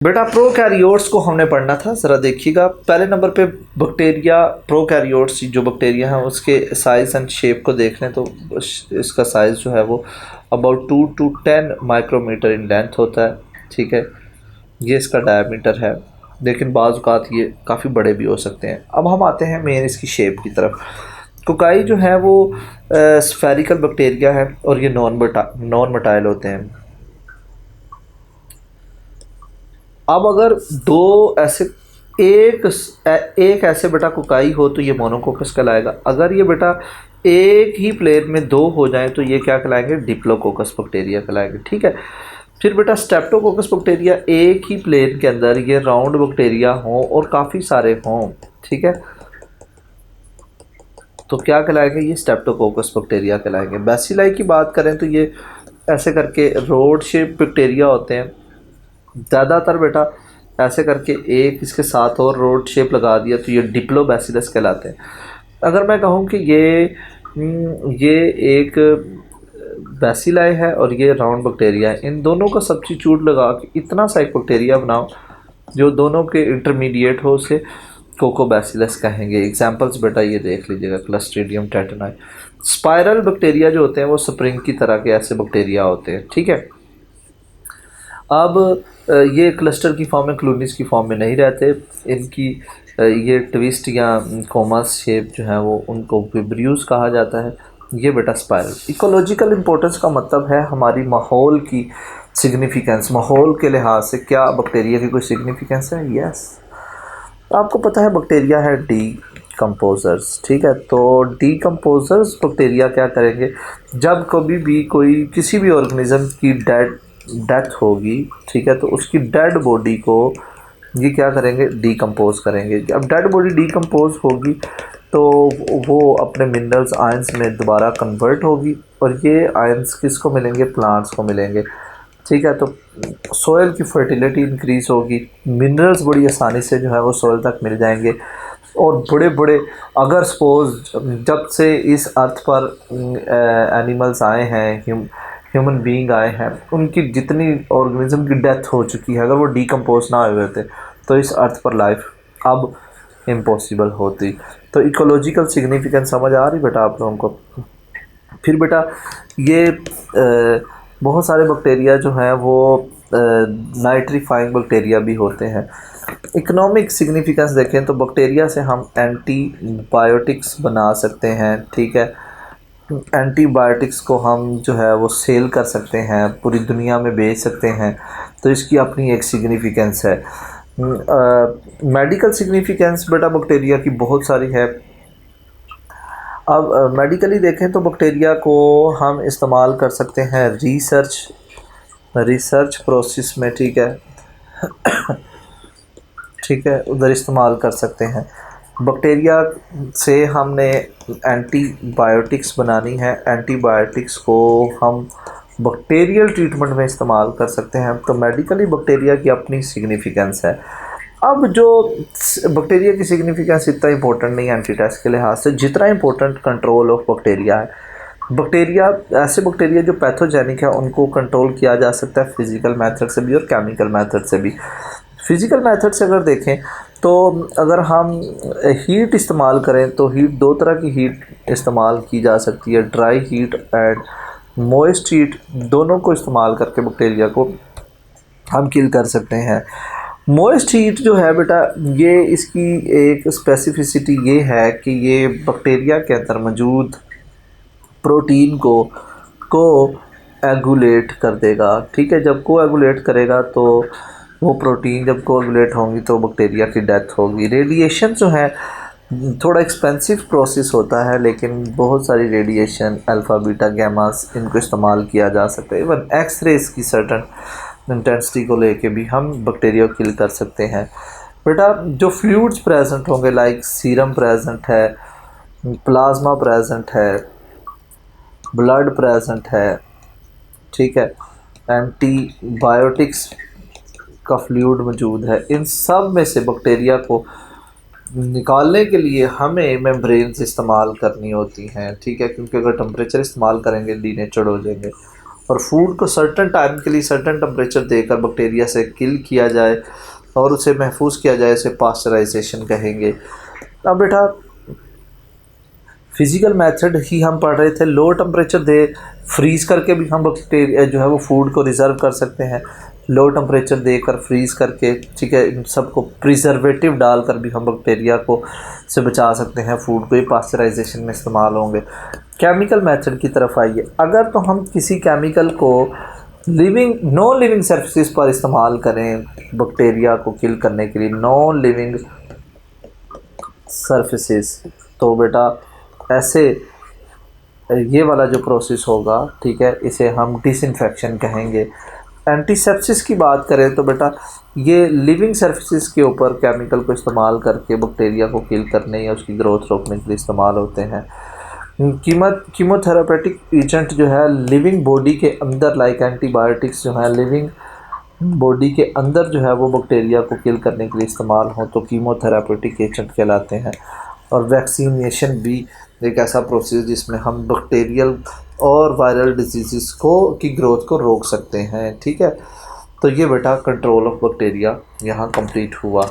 बेटा प्रोकैरियोट्स को हमने पढ़ना था, ज़रा देखिएगा। पहले नंबर पे बैक्टीरिया, प्रोकैरियोट्स जो बैक्टीरिया हैं उसके साइज़ एंड शेप को देख लें तो इसका साइज़ जो है वो about 2 to 10 micrometre in length होता है, ठीक है। ये इसका डायमीटर है, लेकिन बाज़ औक़ात ये काफ़ी बड़े भी हो सकते हैं। अब हम आते हैं मेन इसकी शेप की तरफ। कोकाई जो है वो स्फेरिकल बैक्टीरिया है और ये नॉन मोटाइल होते हैं। अब अगर दो ऐसे एक ऐसे बेटा कोकाई हो तो ये मोनोकोकस कहलाएगा। अगर ये बेटा एक ही प्लेन में दो हो जाएं तो ये क्या कहलाएंगे, डिप्लोकोकस बैक्टीरिया कहलाएंगे, ठीक है। फिर बेटा स्ट्रेप्टोकोकस बैक्टीरिया, एक ही प्लेन के अंदर ये राउंड बैक्टीरिया हों और काफ़ी सारे हों, ठीक है, तो क्या कहलाएंगे, ये स्ट्रेप्टोकोकस बैक्टीरिया कहलाएंगे। बैसिलाई की बात करें तो ये ऐसे करके रोड शेप बैक्टीरिया होते हैं ज़्यादातर बेटा, ऐसे करके एक इसके साथ और रोड शेप लगा दिया तो ये डिप्लोबैसिलस कहलाते हैं। अगर मैं कहूँ कि ये एक बैसिलाई है और ये राउंड बैक्टीरिया है, इन दोनों का सब्स्टिट्यूट लगा के इतना सा एक बैक्टीरिया बनाओ जो दोनों के इंटरमीडिएट हो, उसे कोकोबैसिलस कहेंगे। एग्जांपल्स बेटा ये देख लीजिएगा, क्लस्ट्रीडियम टेटनाई। स्पाइरल बैक्टीरिया जो होते हैं वो स्प्रिंग की तरह के ऐसे बैक्टीरिया होते हैं, ठीक है। अब ये क्लस्टर की फॉर्म में, क्लूनीज की फॉर्म में नहीं रहते, इनकी ये ट्विस्ट या कोमा शेप जो है वो उनको विब्रियूज कहा जाता है। ये बेटा स्पाइरल। इकोलॉजिकल इंपॉर्टेंस का मतलब है हमारी माहौल की सिग्निफिकेंस, माहौल के लिहाज से क्या बैक्टीरिया की कोई सिग्निफिकेंस है। यस, आपको पता है बैक्टीरिया है डीकम्पोजर्स, ठीक है। तो डीकम्पोजर्स बैक्टीरिया क्या करेंगे, जब कभी भी कोई किसी भी ऑर्गेनिज्म की डेथ होगी, ठीक है, तो उसकी डेड बॉडी को ये क्या करेंगे, डीकम्पोज करेंगे। अब डेड बॉडी डीकम्पोज होगी तो वो अपने मिनरल्स आयंस में दोबारा कन्वर्ट होगी और ये आयंस किसको मिलेंगे, प्लांट्स को मिलेंगे, ठीक है। तो सोयल की फर्टिलिटी इंक्रीज होगी, मिनरल्स बड़ी आसानी से जो है वो सोयल तक मिल जाएंगे और बड़े बड़े, अगर सपोज जब से इस अर्थ पर एनिमल्स आए हैं, ह्यूमन बीइंग आए हैं, उनकी जितनी ऑर्गेनिज्म की डेथ हो चुकी है, अगर वो डीकम्पोज ना हुए होते तो इस अर्थ पर लाइफ अब इम्पॉसिबल होती। तो इकोलॉजिकल सिग्निफिकेंस समझ आ रही बेटा आप लोगों को। फिर बेटा ये बहुत सारे बैक्टीरिया जो हैं वो नाइट्रीफाइंग बैक्टीरिया भी होते हैं। इकोनॉमिक सिग्निफिकेंस देखें तो बैक्टीरिया से हम एंटीबायोटिक्स बना सकते हैं, ठीक है। एंटीबायोटिक्स को हम जो है वो सेल कर सकते हैं, पूरी दुनिया में बेच सकते हैं, तो इसकी अपनी एक सिग्निफिकेंस है। मेडिकल सिग्निफिकेंस बेटा बैक्टीरिया की बहुत सारी है। अब मेडिकली देखें तो बैक्टीरिया को हम इस्तेमाल कर सकते हैं रिसर्च प्रोसेस में, ठीक है ठीक है, उधर इस्तेमाल कर सकते हैं। बैक्टीरिया से हमने एंटीबायोटिक्स बनानी है, एंटीबायोटिक्स को हम बैक्टीरियल ट्रीटमेंट में इस्तेमाल कर सकते हैं। तो मेडिकली बैक्टीरिया की अपनी सिग्निफिकेंस है। अब जो बैक्टीरिया की सिग्निफिकेंस इतना इंपॉर्टेंट नहीं है एंटी टेस्ट के लिहाज से, जितना इंपॉर्टेंट कंट्रोल ऑफ बैक्टीरिया है। बैक्टीरिया, ऐसे बैक्टीरिया जो पैथोजेनिक है उनको कंट्रोल किया जा सकता है फिज़िकल मेथड से भी और केमिकल मेथड से भी। फिज़िकल मेथड से अगर देखें तो अगर हम हीट इस्तेमाल करें तो हीट, दो तरह की हीट इस्तेमाल की जा सकती है, dry heat and moist heat. दोनों को इस्तेमाल करके बैक्टीरिया को हम किल कर सकते हैं। मॉइस्ट हीट जो है बेटा, ये इसकी एक स्पेसिफिसिटी ये है कि ये बैक्टीरिया के अंदर मौजूद प्रोटीन को एगुलेट कर देगा, ठीक है। जब को एगुलेट करेगा तो वो प्रोटीन जब कोएगुलेट होंगी तो बैक्टीरिया की डेथ होगी। रेडिएशन जो है थोड़ा एक्सपेंसिव प्रोसेस होता है, लेकिन बहुत सारी रेडिएशन, अल्फ़ा बीटा गैमास, इनको इस्तेमाल किया जा सकता है। इवन एक्सरेज की सर्टन इंटेंसिटी को लेके भी हम बैक्टीरिया को किल कर सकते हैं। बेटा जो फ्लूइड्स प्रेजेंट होंगे, लाइक सीरम प्रेजेंट है, प्लाज्मा प्रेजेंट है, ब्लड प्रेजेंट है, ठीक है, एंटीबायोटिक्स का फ्लूइड मौजूद है, इन सब में से बैक्टीरिया को निकालने के लिए हमें मेम्ब्रेन्स इस्तेमाल करनी होती हैं, ठीक है, क्योंकि अगर टेम्परेचर इस्तेमाल करेंगे डीनेचर्ड हो जाएंगे। और फूड को सर्टन टाइम के लिए सर्टन टेम्परेचर देकर बैक्टीरिया से किल किया जाए और उसे महफूज किया जाए, इसे पास्चराइजेशन कहेंगे। अब बेटा फिज़िकल मेथड ही हम पढ़ रहे थे, लो टेम्परेचर दे फ्रीज़ करके भी हम बैक्टीरिया जो है वो फूड को रिज़र्व कर सकते हैं, लो टेम्परेचर देकर फ्रीज़ करके, ठीक है, इन सबको प्रिजर्वेटिव डालकर भी हम बैक्टीरिया को से बचा सकते हैं फूड को, ये पास्चराइजेशन में इस्तेमाल होंगे। केमिकल मेथड की तरफ आइए। अगर तो हम किसी केमिकल को लिविंग नॉन लिविंग सरफेस पर इस्तेमाल करें बैक्टीरिया को किल करने के लिए, नॉन लिविंग सरफेसेस, तो बेटा ऐसे ये वाला जो प्रोसेस होगा, ठीक है, इसे हम डिसइंफेक्शन कहेंगे। एंटीसेप्सिस की बात करें तो बेटा ये लिविंग सरफेसेस के ऊपर केमिकल को इस्तेमाल करके बैक्टीरिया को किल करने या उसकी ग्रोथ रोकने के लिए इस्तेमाल होते हैं। कीमोथेरापेटिक एजेंट जो है लिविंग बॉडी के अंदर, लाइक एंटीबायोटिक्स जो है लिविंग बॉडी के अंदर जो है वो बैक्टीरिया को किल करने के लिए इस्तेमाल हो तो कीमोथेरापेटिक एजेंट कहलाते हैं। और वैक्सीनेशन भी एक ऐसा प्रोसेस जिसमें हम बैक्टीरियल और वायरल डिजीज़ को की ग्रोथ को रोक सकते हैं, ठीक है। तो ये बेटा कंट्रोल ऑफ बैक्टीरिया यहाँ कंप्लीट हुआ।